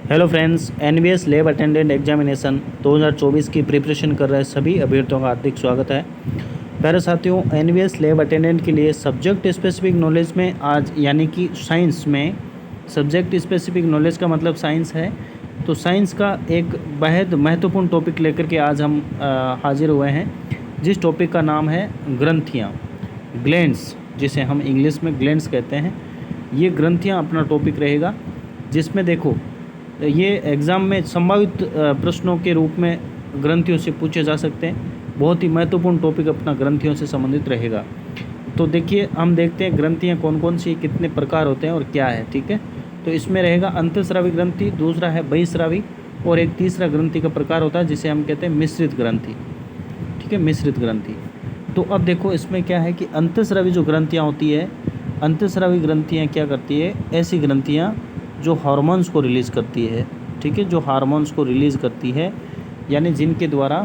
Hello friends, NVS lab attendant examination 2024 की preparation कर रहे सभी अभ्यर्थियों का हार्दिक स्वागत है। प्यारे साथियों, एनवीएस लैब अटेंडेंट के लिए सब्जेक्ट स्पेसिफिक नॉलेज में आज यानी कि साइंस में सब्जेक्ट स्पेसिफिक नॉलेज का मतलब साइंस है। तो साइंस का एक बेहद महत्वपूर्ण टॉपिक लेकर के आज हम हाजिर हुए हैं, जिस टॉपिक का नाम है ग्रंथियाँ, ग्लैंड्स, जिसे हम इंग्लिश में ग्लैंड्स कहते हैं। ये ग्रंथियाँ अपना टॉपिक रहेगा, जिसमें देखो ये एग्ज़ाम में संभावित प्रश्नों के रूप में ग्रंथियों से पूछे जा सकते हैं। बहुत ही महत्वपूर्ण टॉपिक अपना ग्रंथियों से संबंधित रहेगा। तो देखिए, हम देखते हैं ग्रंथियाँ कौन कौन सी, कितने प्रकार होते हैं और क्या है। ठीक है, तो इसमें रहेगा अंतःस्रावी ग्रंथि, दूसरा है बहिःस्रावी, और एक तीसरा ग्रंथि का प्रकार होता है जिसे हम कहते हैं मिश्रित ग्रंथि। ठीक है, मिश्रित ग्रंथि। तो अब देखो इसमें क्या है कि अंतःस्रावी जो ग्रंथियाँ होती है, अंतःस्रावी ग्रंथियाँ क्या करती है, ऐसी ग्रंथियाँ जो हार्मोन्स को रिलीज़ करती है। ठीक है, जो हार्मोन्स को रिलीज़ करती है, यानी जिनके द्वारा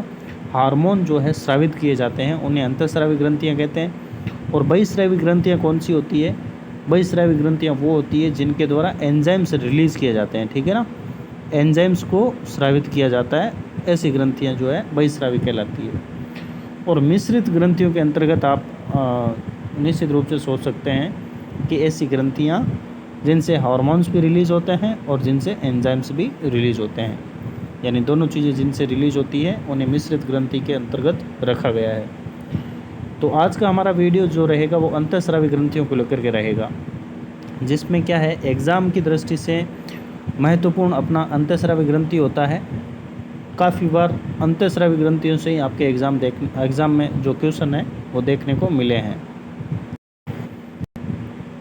हार्मोन जो है स्रावित किए जाते हैं, उन्हें अंतःस्रावी ग्रंथियाँ कहते हैं। और बहिःस्रावी ग्रंथियाँ कौन सी होती है? बहिःस्रावी ग्रंथियाँ वो होती है जिनके द्वारा एंजाइम्स रिलीज़ किए जाते हैं। ठीक है ना, एंजाइम्स को स्रावित किया जाता है, ऐसी ग्रंथियाँ जो है बहिःस्रावी कहलाती है। और मिश्रित ग्रंथियों के अंतर्गत आप निश्चित रूप से सोच सकते हैं कि ऐसी ग्रंथियाँ जिनसे हार्मोन्स भी रिलीज़ होते हैं और जिनसे एंजाइम्स भी रिलीज़ होते हैं, यानी दोनों चीज़ें जिनसे रिलीज़ होती है उन्हें मिश्रित ग्रंथि के अंतर्गत रखा गया है। तो आज का हमारा वीडियो जो रहेगा वो अंतःस्रावी ग्रंथियों को लेकर के रहेगा, जिसमें क्या है, एग्ज़ाम की दृष्टि से महत्वपूर्ण अपना अंतःस्रावी ग्रंथि होता है। काफ़ी बार अंतःस्रावी ग्रंथियों से ही आपके एग्ज़ाम में जो क्वेश्चन है वो देखने को मिले हैं।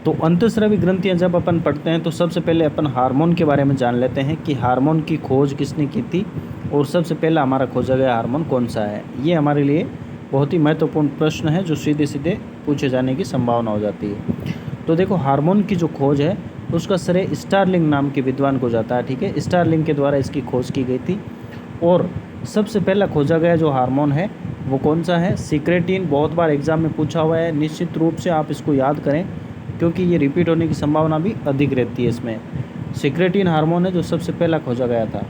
तो अंतःस्रावी ग्रंथियाँ जब अपन पढ़ते हैं तो सबसे पहले अपन हार्मोन के बारे में जान लेते हैं कि हार्मोन की खोज किसने की थी और सबसे पहला हमारा खोजा गया हार्मोन कौन सा है। ये हमारे लिए बहुत ही महत्वपूर्ण प्रश्न है जो सीधे सीधे पूछे जाने की संभावना हो जाती है। तो देखो, हार्मोन की जो खोज है उसका श्रेय स्टारलिंग नाम के विद्वान को जाता है। ठीक है, स्टारलिंग के द्वारा इसकी खोज की गई थी। और सबसे पहला खोजा गया जो हार्मोन है वो कौन सा है? सिक्रेटिन। बहुत बार एग्जाम में पूछा हुआ है, निश्चित रूप से आप इसको याद करें क्योंकि ये रिपीट होने की संभावना भी अधिक रहती है। इसमें सिक्रेटिन हार्मोन है जो सबसे पहला खोजा गया था।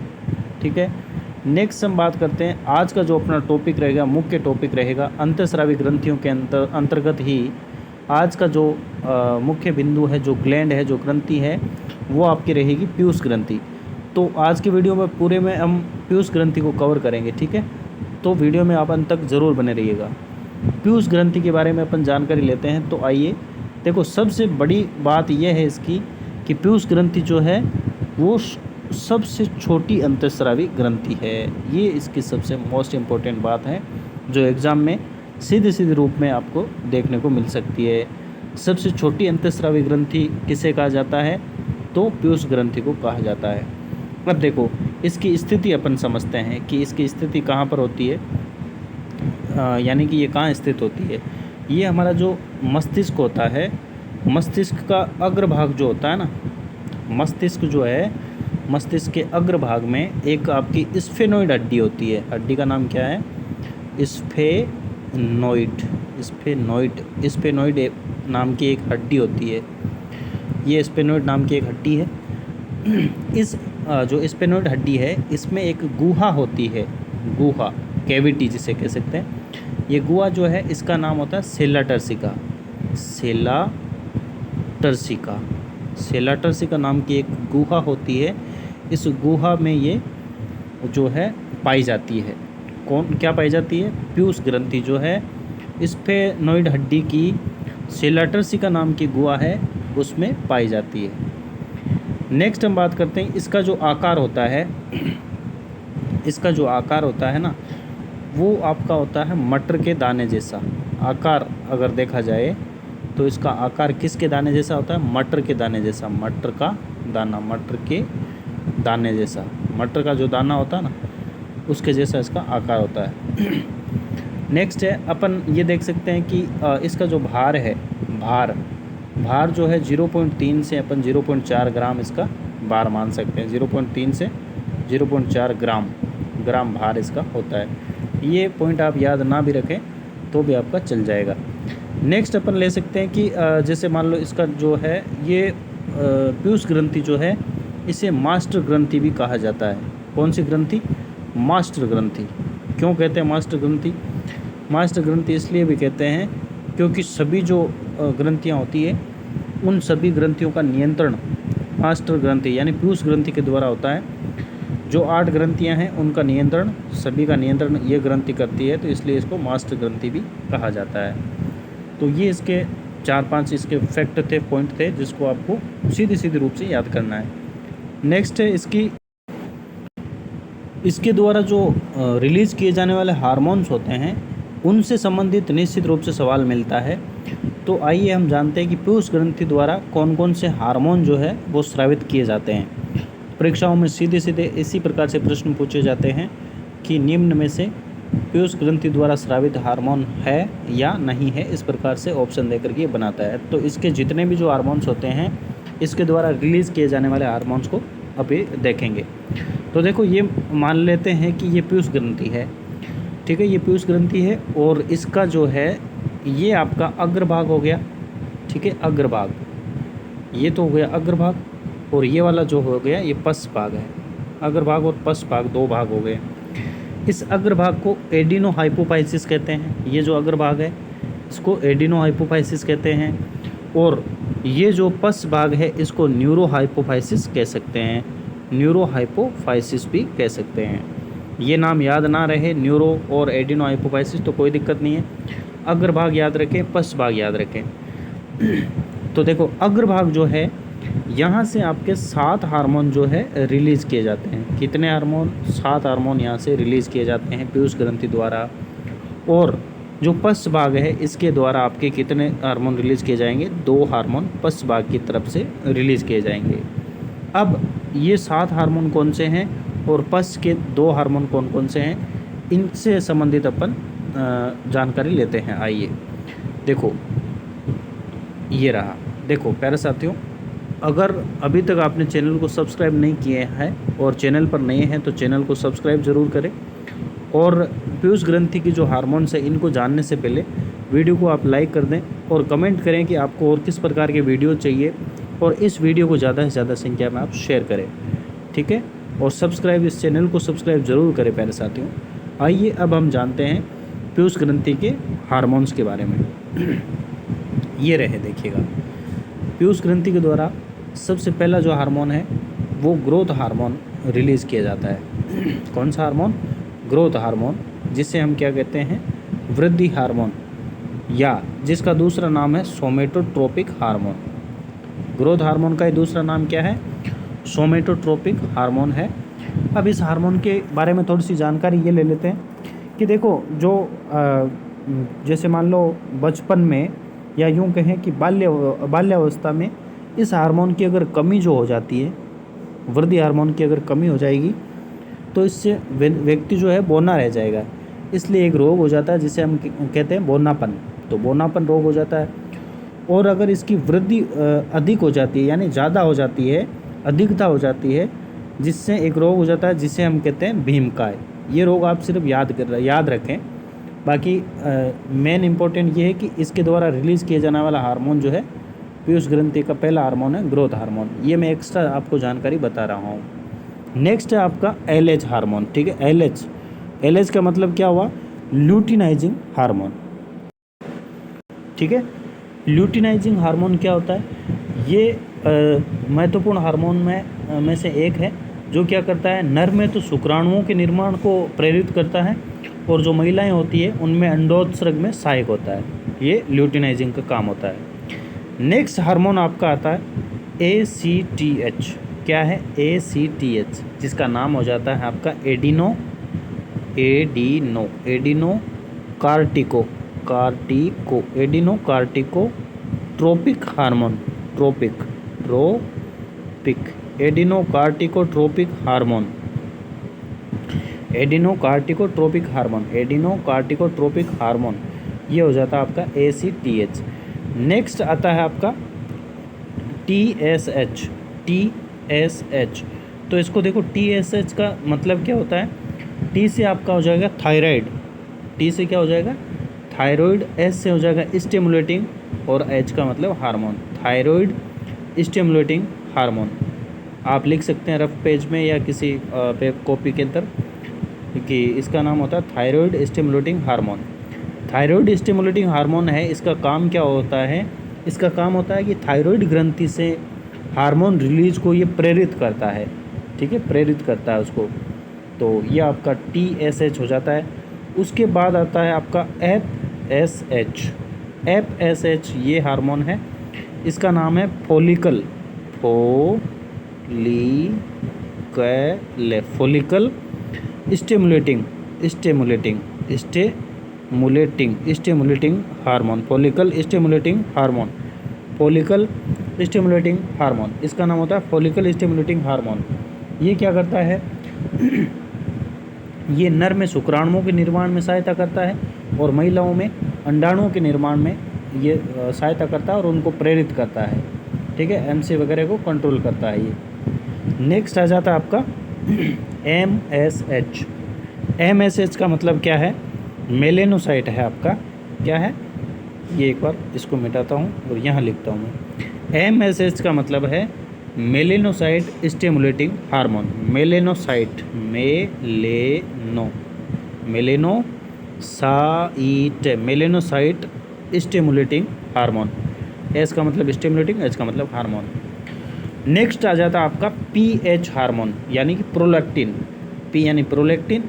ठीक है, नेक्स्ट हम बात करते हैं, आज का जो अपना टॉपिक रहेगा, मुख्य टॉपिक रहेगा अंतःस्रावी ग्रंथियों के अंतर्गत ही आज का जो मुख्य बिंदु है, जो ग्लैंड है, जो ग्रंथि है, वो आपकी रहेगी पीयूष ग्रंथि। तो आज के वीडियो में पूरे में हम पीयूष ग्रंथि को कवर करेंगे। ठीक है, तो वीडियो में आप अंत तक ज़रूर बने रहिएगा। पीयूष ग्रंथि के बारे में अपन जानकारी लेते हैं। तो आइए, देखो सबसे बड़ी बात यह है इसकी कि पीयूष ग्रंथि जो है वो सबसे छोटी अंतःस्रावी ग्रंथि है। ये इसकी सबसे मोस्ट इम्पोर्टेंट बात है जो एग्ज़ाम में सीधे सीधे रूप में आपको देखने को मिल सकती है। सबसे छोटी अंतःस्रावी ग्रंथि किसे कहा जाता है? तो पीयूष ग्रंथि को कहा जाता है। अब देखो इसकी स्थिति अपन समझते हैं कि इसकी स्थिति कहाँ पर होती है, यानी कि ये कहाँ स्थित होती है। ये हमारा जो मस्तिष्क होता है, मस्तिष्क का अग्रभाग जो होता है ना, मस्तिष्क जो है, मस्तिष्क के अग्रभाग में एक आपकी स्फेनोइड हड्डी होती है। हड्डी का नाम क्या है? स्फेनोइड। स्फेनोइड नाम की एक हड्डी होती है। ये स्फेनोइड नाम की एक हड्डी है। इस जो स्फेनोइड हड्डी है इसमें एक गुहा होती है, गुहा, कैविटी जिसे कह सकते हैं। ये गुहा जो है इसका नाम होता है सेला टर्सिका। सेला टर्सिका, सेला टर्सिका नाम की एक गुहा होती है। इस गुहा में ये जो है पाई जाती है। कौन क्या पाई जाती है? पीयूष ग्रंथि जो है स्फेनोइड हड्डी की सेला टर्सिका नाम की गुहा है उसमें पाई जाती है। नेक्स्ट हम बात करते हैं इसका जो आकार होता है, इसका जो आकार होता है ना, वो आपका होता है मटर के दाने जैसा आकार। अगर देखा जाए तो इसका आकार किसके दाने जैसा होता है? मटर के दाने जैसा। मटर का दाना, मटर के दाने जैसा, मटर का जो दाना होता है ना उसके जैसा इसका आकार होता है। नेक्स्ट है, अपन ये देख सकते हैं कि इसका जो भार है, भार जो है 0.3 से अपन 0.4 ग्राम इसका भार मान सकते हैं। 0.3 से 0.4 ग्राम भार इसका होता है। ये पॉइंट आप याद ना भी रखें तो भी आपका चल जाएगा। नेक्स्ट अपन ले सकते हैं कि जैसे मान लो इसका जो है ये पीयूष ग्रंथि जो है इसे मास्टर ग्रंथि भी कहा जाता है। कौन सी ग्रंथि? मास्टर ग्रंथि। क्यों कहते हैं मास्टर ग्रंथि? मास्टर ग्रंथि इसलिए भी कहते हैं क्योंकि सभी जो ग्रंथियाँ होती है उन सभी ग्रंथियों का नियंत्रण मास्टर ग्रंथि यानी पीयूष ग्रंथि के द्वारा होता है। जो 8 ग्रंथियाँ हैं उनका नियंत्रण, सभी का नियंत्रण ये ग्रंथि करती है, तो इसलिए इसको मास्टर ग्रंथि भी कहा जाता है। तो ये इसके 4-5 इसके फैक्ट थे, पॉइंट थे, जिसको आपको सीधे रूप से याद करना है। नेक्स्ट है इसके द्वारा जो रिलीज़ किए जाने वाले हार्मोन्स होते हैं उनसे संबंधित निश्चित रूप से सवाल मिलता है। तो आइए हम जानते हैं कि पीयूष ग्रंथि द्वारा कौन कौन से हार्मोन जो है वो स्रावित किए जाते हैं। परीक्षाओं में सीधे इसी प्रकार से प्रश्न पूछे जाते हैं कि निम्न में से पीयूष ग्रंथि द्वारा स्रावित हार्मोन है या नहीं है, इस प्रकार से ऑप्शन देकर के ये बनाता है। तो इसके जितने भी जो हार्मोन्स होते हैं इसके द्वारा रिलीज़ किए जाने वाले हार्मोन्स को अभी देखेंगे। तो देखो, ये मान लेते हैं कि ये पीयूष ग्रंथि है, ठीक है, ये पीयूष ग्रंथि है और इसका जो है ये आपका अग्रभाग हो गया, ठीक है, अग्रभाग, ये तो हो गया अग्रभाग, और ये वाला जो हो गया ये पश्च भाग है। अग्रभाग और पश्च भाग 2 भाग हो गए। इस अग्रभाग को एडिनो हाइपोफाइसिस कहते हैं। ये जो अग्रभाग है इसको एडिनो हाइपोफाइसिस कहते हैं, और ये जो पश्च भाग है इसको न्यूरो हाइपोफाइसिस कह सकते हैं। न्यूरो हाइपोफाइसिस भी कह सकते हैं। ये नाम याद ना रहे, न्यूरो और एडिनो हाइपोफाइसिस, तो कोई दिक्कत नहीं है। अग्रभाग याद रखें, पश्च भाग याद रखें। तो देखो, अग्रभाग जो है यहाँ से आपके 7 हार्मोन जो है रिलीज़ किए जाते हैं। कितने हार्मोन? 7 हार्मोन यहाँ से रिलीज़ किए जाते हैं पीयूष ग्रंथि द्वारा। और जो पश्च भाग है इसके द्वारा आपके कितने हार्मोन रिलीज़ किए जाएंगे? 2 हार्मोन पश्च भाग की तरफ से रिलीज़ किए जाएंगे। अब ये 7 हार्मोन कौन से हैं और पश्च के 2 हार्मोन कौन कौन से हैं, इनसे संबंधित अपन जानकारी लेते हैं। आइए देखो, ये रहा। देखो प्यारे साथियों, अगर अभी तक आपने चैनल को सब्सक्राइब नहीं किए हैं और चैनल पर नए हैं तो चैनल को सब्सक्राइब ज़रूर करें, और पीयूष ग्रंथि की जो हार्मोन्स है इनको जानने से पहले वीडियो को आप लाइक कर दें और कमेंट करें कि आपको और किस प्रकार के वीडियो चाहिए, और इस वीडियो को ज़्यादा से ज़्यादा संख्या में आप शेयर करें, ठीक है, और सब्सक्राइब, इस चैनल को सब्सक्राइब ज़रूर करें प्यारे साथियों। आइए अब हम जानते हैं पीयूष ग्रंथि के हार्मोन्स के बारे में। ये रहे, देखिएगा, पीयूष ग्रंथि के द्वारा सबसे पहला जो हार्मोन है वो ग्रोथ हार्मोन रिलीज़ किया जाता है। कौन सा हार्मोन? ग्रोथ हार्मोन, जिसे हम क्या कहते हैं? वृद्धि हार्मोन, या जिसका दूसरा नाम है सोमेटोट्रोपिक हार्मोन। ग्रोथ हार्मोन का दूसरा नाम क्या है? सोमेटोट्रोपिक हार्मोन है। अब इस हार्मोन के बारे में थोड़ी सी जानकारी ये ले लेते हैं कि देखो, जो जैसे मान लो बचपन में, या यूँ कहें कि बाल्यावस्था में इस हार्मोन की अगर कमी जो हो जाती है, वृद्धि हार्मोन की अगर कमी हो जाएगी तो इससे व्यक्ति जो है बौना रह जाएगा। इसलिए एक रोग हो जाता है जिसे हम कहते हैं बौनापन। तो बौनापन रोग हो जाता है। और अगर इसकी वृद्धि अधिक हो जाती है, यानी ज़्यादा हो जाती है, अधिकता हो जाती है, जिससे एक रोग हो जाता है जिसे हम कहते हैं भीमकाय। ये रोग आप सिर्फ याद रखें। बाकी मेन इम्पोर्टेंट ये है कि इसके द्वारा रिलीज़ किए जाने वाला हार्मोन जो है पीयूष ग्रंथि का पहला हार्मोन है ग्रोथ हार्मोन। ये मैं एक्स्ट्रा आपको जानकारी बता रहा हूँ। नेक्स्ट है आपका LH हार्मोन, ठीक है। LH का मतलब क्या हुआ? ल्यूटिनाइजिंग हार्मोन, ठीक है। ल्यूटिनाइजिंग हार्मोन क्या होता है? ये महत्वपूर्ण हार्मोन में से एक है, जो क्या करता है? नर में तो शुक्राणुओं के निर्माण को प्रेरित करता है, और जो महिलाएं होती है उनमें अंडोत्सर्ग में सहायक होता है। ये ल्यूटिनाइजिंग का काम होता है। नेक्स्ट हार्मोन आपका आता है ACTH। क्या है? ACTH, जिसका नाम हो जाता है आपका एडिनो कार्टिकोट्रोपिक हार्मोन। एडिनोकार्टिकोट्रोपिक हार्मोन, ये हो जाता है आपका ACTH। नेक्स्ट आता है आपका TSH। तो इसको देखो, TSH का मतलब क्या होता है? T से आपका हो जाएगा थायराइड। T से क्या हो जाएगा? थायराइड। S से हो जाएगा स्टिमुलेटिंग, और H का मतलब हार्मोन, थायराइड स्टिमुलेटिंग हार्मोन। आप लिख सकते हैं रफ पेज में या किसी कॉपी के अंदर कि इसका नाम होता है thyroid stimulating hormone. Thyroid stimulating hormone है, इसका काम क्या होता है? इसका काम होता है कि थायराइड ग्रंथि से हार्मोन रिलीज को ये प्रेरित करता है, ठीक है, प्रेरित करता है उसको। तो ये आपका TSH हो जाता है। उसके बाद आता है आपका FSH। FSH ये हार्मोन है, इसका नाम है follicle follicle stimulating hormone, follicle stimulating hormone, इसका नाम होता है फॉलिकल स्टिमुलेटिंग हार्मोन। ये क्या करता है? ये नर में शुक्राणुओं के निर्माण में सहायता करता है और महिलाओं में अंडाणुओं के निर्माण में ये सहायता करता है और उनको प्रेरित करता है, ठीक है, MC वगैरह को कंट्रोल करता है ये। नेक्स्ट आ जाता है आपका MSH। MSH का मतलब क्या है? मेलेनोसाइट है आपका, क्या है ये, एक बार इसको मिटाता हूँ और यहाँ लिखता हूँ मैं। MSH का मतलब है melanocyte stimulating hormone. Melanocyte stimulating hormone. S का मतलब स्टिमुलेटिंग, एच का मतलब हार्मोन। नेक्स्ट आ जाता है आपका PH हार्मोन यानी कि प्रोलैक्टिन। P यानी प्रोलैक्टिन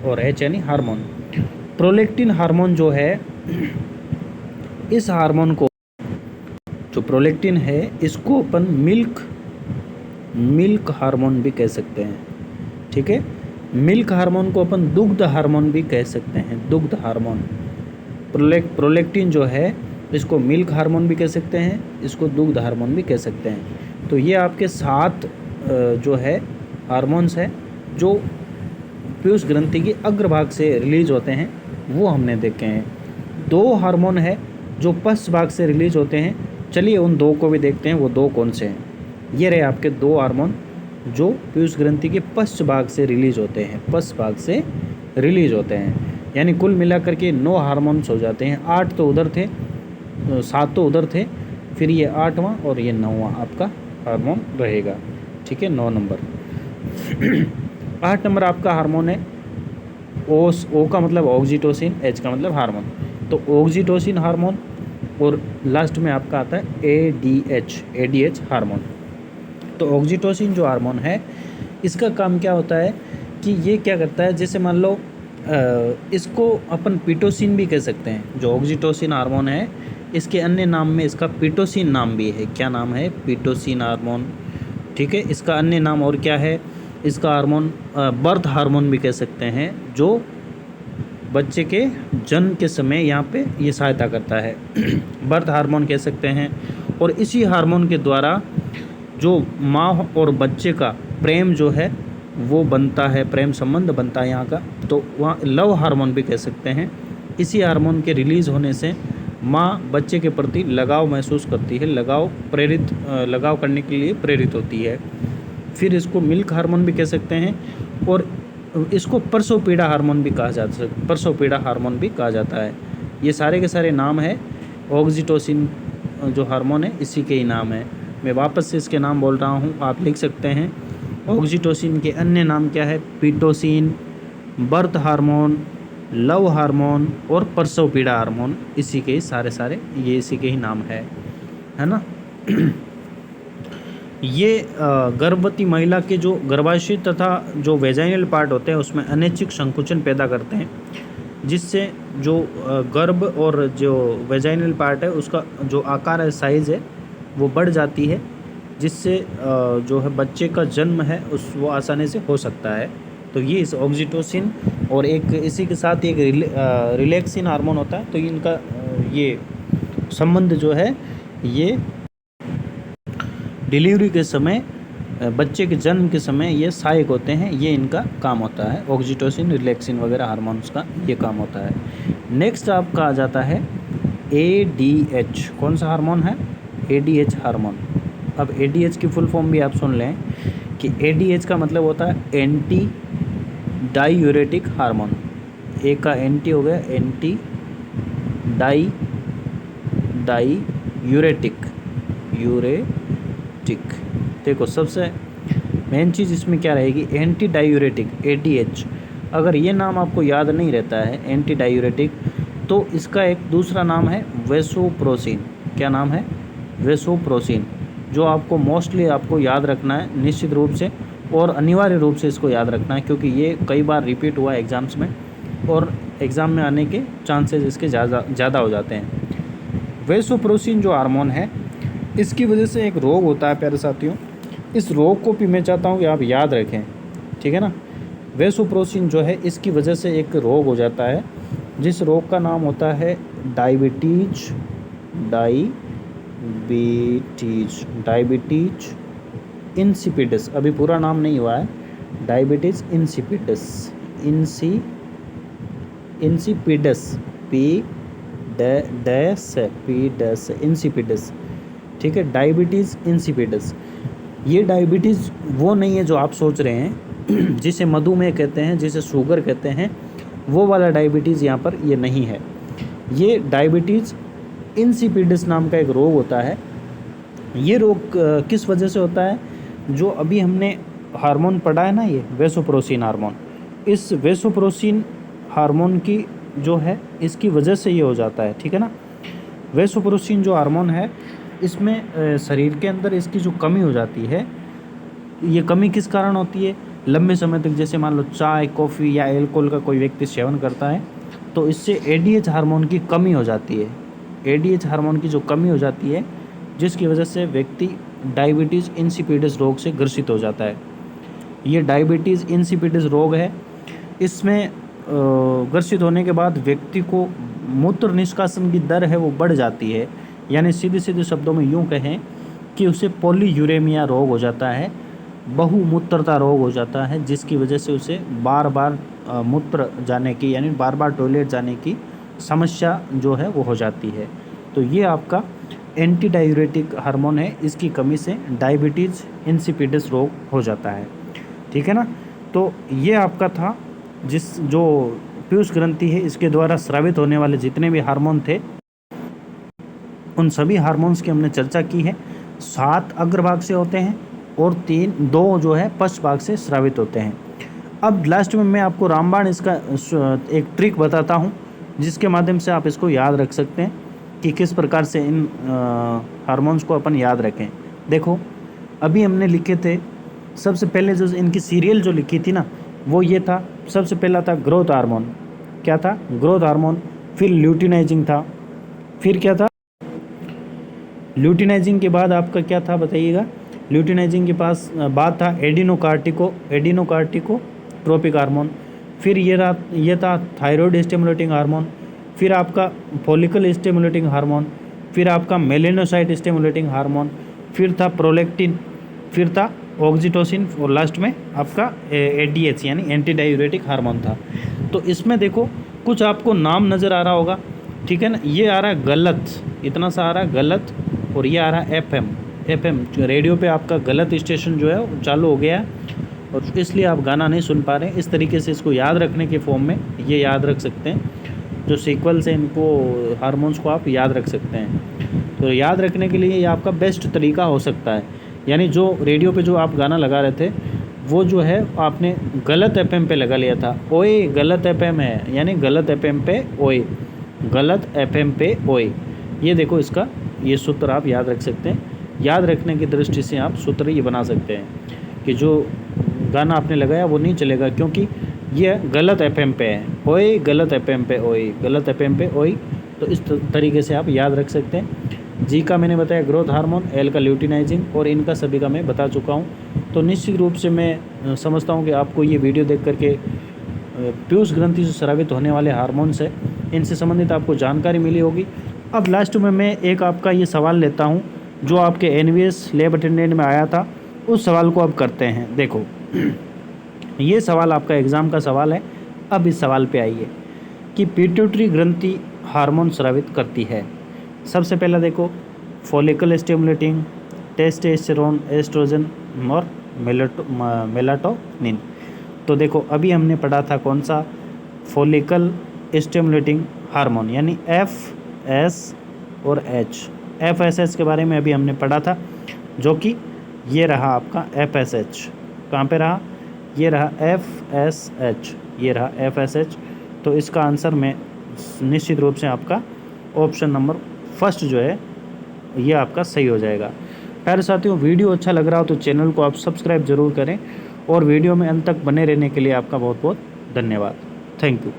और H यानी हार्मोन। प्रोलैक्टिन हार्मोन जो है, इस हार्मोन को, जो प्रोलैक्टिन है, इसको अपन मिल्क हार्मोन भी कह सकते हैं, ठीक है। मिल्क हार्मोन को अपन दुग्ध हार्मोन भी कह सकते हैं, दुग्ध हार्मोन। प्रोलैक्टिन जो है, इसको मिल्क हार्मोन भी कह सकते हैं, इसको दुग्ध हार्मोन भी कह सकते हैं। तो ये आपके 7 जो है हार्मोन्स है जो पीयूष ग्रंथि की अग्रभाग से रिलीज होते हैं, वो हमने देखे हैं। 2 हार्मोन है जो पश्च भाग से रिलीज होते हैं। चलिए उन 2 को भी देखते हैं, वो 2 कौन से हैं। ये रहे आपके 2 हार्मोन जो पीयूष ग्रंथि के पश्च भाग से रिलीज होते हैं, पश्च भाग से रिलीज होते हैं। यानी कुल मिलाकर के 9 हार्मोन्स हो जाते हैं। 8 तो उधर थे, 7 तो उधर थे, फिर ये 8वां और ये 9वां आपका हार्मोन रहेगा, ठीक है, 9 नंबर। 8 नंबर आपका हार्मोन है O का मतलब ऑक्सीटोसिन, H का मतलब हार्मोन। तो ऑक्सीटोसिन हार्मोन और लास्ट में आपका आता है ADH हार्मोन। तो ऑक्सीटोसिन जो हार्मोन है, इसका काम क्या होता है कि ये क्या करता है, जैसे मान लो इसको अपन पीटोसिन भी कह सकते हैं। जो ऑक्सीटोसिन हार्मोन है, इसके अन्य नाम में इसका पीटोसिन नाम भी है। क्या नाम है? पीटोसिन हार्मोन, ठीक है। इसका अन्य नाम और क्या है? इसका हार्मोन बर्थ हार्मोन भी कह सकते हैं, जो बच्चे के जन्म के समय यहाँ पे ये सहायता करता है। बर्थ हार्मोन कह सकते हैं। और इसी हार्मोन के द्वारा जो माँ और बच्चे का प्रेम जो है वो बनता है, प्रेम संबंध बनता है यहाँ का, तो वहाँ लव हार्मोन भी कह सकते हैं। इसी हार्मोन के रिलीज़ होने से माँ बच्चे के प्रति लगाव महसूस करती है, लगाव करने के लिए प्रेरित होती है। फिर इसको मिल्क हार्मोन भी कह सकते हैं और इसको प्रसवपीड़ा हार्मोन भी कहा जाता है। ये सारे के सारे नाम है ऑक्सीटोसिन जो हार्मोन है, इसी के ही नाम है। मैं वापस से इसके नाम बोल रहा हूँ, आप लिख सकते हैं। ऑक्सीटोसिन के अन्य नाम क्या है? Pitocin, birth hormone, love hormone और प्रसवपीड़ा हार्मोन। इसी के सारे ये इसी के ही नाम है ना। ये गर्भवती महिला के जो गर्भाशय तथा जो वेजाइनल पार्ट होते हैं उसमें अनैच्छिक संकुचन पैदा करते हैं, जिससे जो गर्भ और जो वेजाइनल पार्ट है उसका जो आकार है, साइज़ है, वो बढ़ जाती है, जिससे जो है बच्चे का जन्म है वो आसानी से हो सकता है। तो ये इस ऑक्सीटोसिन और एक इसी के साथ एक रिलैक्सिन हार्मोन होता है। तो इनका ये संबंध जो है ये डिलीवरी के समय, बच्चे के जन्म के समय ये सहायक होते हैं। ये इनका काम होता है, ऑक्सीटोसिन, रिलैक्सिन वगैरह हार्मोन्स का ये काम होता है। नेक्स्ट आपका आ जाता है ADH। कौन सा हार्मोन है? ADH hormone. अब ADH की फुल फॉर्म भी आप सुन लें कि ADH का मतलब होता है एंटी डाईयूरेटिक हार्मोन। ए का एंटी हो गया, एंटी डाईयूरेटिक। देखो सबसे मेन चीज़ इसमें क्या रहेगी, एंटी डायूरेटिक ADH। अगर ये नाम आपको याद नहीं रहता है एंटी डायूरेटिक, तो इसका एक दूसरा नाम है वेसोप्रोसिन। क्या नाम है, वेसोप्रोसिन, जो आपको मोस्टली आपको याद रखना है निश्चित रूप से, और अनिवार्य रूप से इसको याद रखना है, क्योंकि ये कई बार रिपीट हुआ एग्ज़ाम्स में और एग्ज़ाम में आने के चांसेस इसके ज़्यादा हो जाते हैं। वेसोप्रोसिन जो हार्मोन है, इसकी वजह से एक रोग होता है प्यारे साथियों। इस रोग को भी मैं चाहता हूँ कि आप याद रखें, ठीक है ना। वेसोप्रोसिन जो है, इसकी वजह से एक रोग हो जाता है, जिस रोग का नाम होता है डायबिटीज इंसिपिडस। अभी पूरा नाम नहीं हुआ है, डायबिटीज इंसिपिडस इंसिपिडस, ठीक है, डायबिटीज़ इंसिपिडस। ये डायबिटीज़ वो नहीं है जो आप सोच रहे हैं जिसे मधुमेह कहते हैं, जिसे शुगर कहते हैं, वो वाला डायबिटीज़ यहाँ पर ये नहीं है। ये डायबिटीज़ इंसिपिडस नाम का एक रोग होता है। ये रोग किस वजह से होता है, जो अभी हमने हार्मोन पढ़ा है ना, ये वेसोप्रोसिन हार्मोन, इस वेसोप्रोसिन हार्मोन की जो है इसकी वजह से ये हो जाता है, ठीक है ना। वेसोप्रोसिन जो हार्मोन है, इसमें शरीर के अंदर इसकी जो कमी हो जाती है, ये कमी किस कारण होती है, लंबे समय तक जैसे मान लो चाय, कॉफ़ी या अल्कोहल का कोई व्यक्ति सेवन करता है, तो इससे ADH हार्मोन की कमी हो जाती है। ADH हार्मोन की जो कमी हो जाती है, जिसकी वजह से व्यक्ति डायबिटीज़ इंसिपिडस रोग से ग्रसित हो जाता है। ये डायबिटीज़ इंसिपिडस रोग है। इसमें ग्रसित होने के बाद व्यक्ति को मूत्र निष्कासन की दर है वो बढ़ जाती है, यानी सीधे सीधे शब्दों में यूँ कहें कि उसे पॉलीयूरेमिया रोग हो जाता है, बहुमूत्रता रोग हो जाता है, जिसकी वजह से उसे बार बार मूत्र जाने की, यानी बार बार टॉयलेट जाने की समस्या जो है वो हो जाती है। तो ये आपका एंटी डायूरेटिक हार्मोन है, इसकी कमी से डायबिटीज़ इंसिपिडस रोग हो जाता है, ठीक है ना। तो ये आपका था, जिस जो पीयूष ग्रंथि है इसके द्वारा स्रावित होने वाले जितने भी हार्मोन थे, उन सभी हार्मोन्स की हमने चर्चा की है। 7 अग्रभाग से होते हैं और 2 जो है पश्च भाग से स्रावित होते हैं। अब लास्ट में मैं आपको रामबाण इसका एक ट्रिक बताता हूँ, जिसके माध्यम से आप इसको याद रख सकते हैं कि किस प्रकार से इन हार्मोन्स को अपन याद रखें। देखो, अभी हमने लिखे थे, सबसे पहले जो इनकी सीरियल जो लिखी थी ना, वो ये था। सबसे पहला था ग्रोथ हार्मोन। क्या था? Growth hormone. फिर ल्यूटिनाइजिंग था। फिर क्या था? ल्यूटिनाइजिंग के बाद आपका क्या था बताइएगा? ल्यूटिनाइजिंग के पास बाद था एडिनोकार्टिको ट्रोपिक हार्मोन। फिर ये था थायराइड स्टिमुलेटिंग हार्मोन। फिर आपका फॉलिकल स्टिमुलेटिंग हार्मोन। फिर आपका मेलेनोसाइट स्टिमुलेटिंग हार्मोन। फिर था प्रोलेक्टिन। फिर था ऑक्सीटोसिन और लास्ट में आपका ADH यानी एंटी डायूरेटिक हार्मोन था। तो इसमें देखो कुछ आपको नाम नज़र आ रहा होगा, ठीक है ना। ये आ रहा है गलत, इतना सा आ रहा है गलत, और ये आ रहा है FM रेडियो पे आपका गलत स्टेशन जो है वो चालू हो गया है, और इसलिए आप गाना नहीं सुन पा रहे हैं। इस तरीके से इसको याद रखने के फॉर्म में ये याद रख सकते हैं, जो सीक्वल्स हैं इनको हार्मोन्स को आप याद रख सकते हैं। तो याद रखने के लिए ये आपका बेस्ट तरीका हो सकता है। यानी जो रेडियो पे जो आप गाना लगा रहे थे, वो जो है आपने गलत FM पे लगा लिया था। ओए गलत FM है, यानी गलत FM पे ओए, गलत FM पे ओए। ये देखो, इसका ये सूत्र आप याद रख सकते हैं। याद रखने की दृष्टि से आप सूत्र ये बना सकते हैं कि जो गाना आपने लगाया वो नहीं चलेगा, क्योंकि ये गलत FM पे है। ओए गलत FM पे ओए, गलत FM पे ओए। तो इस तरीके से आप याद रख सकते हैं। जी का मैंने बताया ग्रोथ हार्मोन, L का ल्यूटिनाइजिंग, और इनका सभी का मैं बता चुका हूँ। तो निश्चित रूप से मैं समझता हूँ कि आपको ये वीडियो देख करके पीयूष ग्रंथि से स्रावित होने वाले हार्मोन्स है, इनसे संबंधित आपको जानकारी मिली होगी। अब लास्ट में मैं एक आपका ये सवाल लेता हूँ जो आपके NVS लैब अटेंडेंट में आया था, उस सवाल को अब करते हैं। देखो, ये सवाल आपका एग्ज़ाम का सवाल है। अब इस सवाल पे आइए कि पिट्यूटरी ग्रंथि हार्मोन स्रावित करती है। सबसे पहला देखो, फॉलिकल स्टिमुलेटिंग, टेस्टोस्टेरोन, एस्ट्रोजन और मेलाटोनिन। तो देखो, अभी हमने पढ़ा था कौन सा? फॉलिकल स्टिमुलेटिंग हार्मोन, यानी FS और H। FSH के बारे में अभी हमने पढ़ा था, जो कि ये रहा आपका FSH। कहाँ पे रहा, ये रहा FSH, ये रहा FSH। तो इसका आंसर में निश्चित रूप से आपका ऑप्शन नंबर फर्स्ट जो है ये आपका सही हो जाएगा। प्यारे साथियों, वीडियो अच्छा लग रहा हो तो चैनल को आप सब्सक्राइब जरूर करें और वीडियो में अंत तक बने रहने के लिए आपका बहुत बहुत धन्यवाद। Thank you.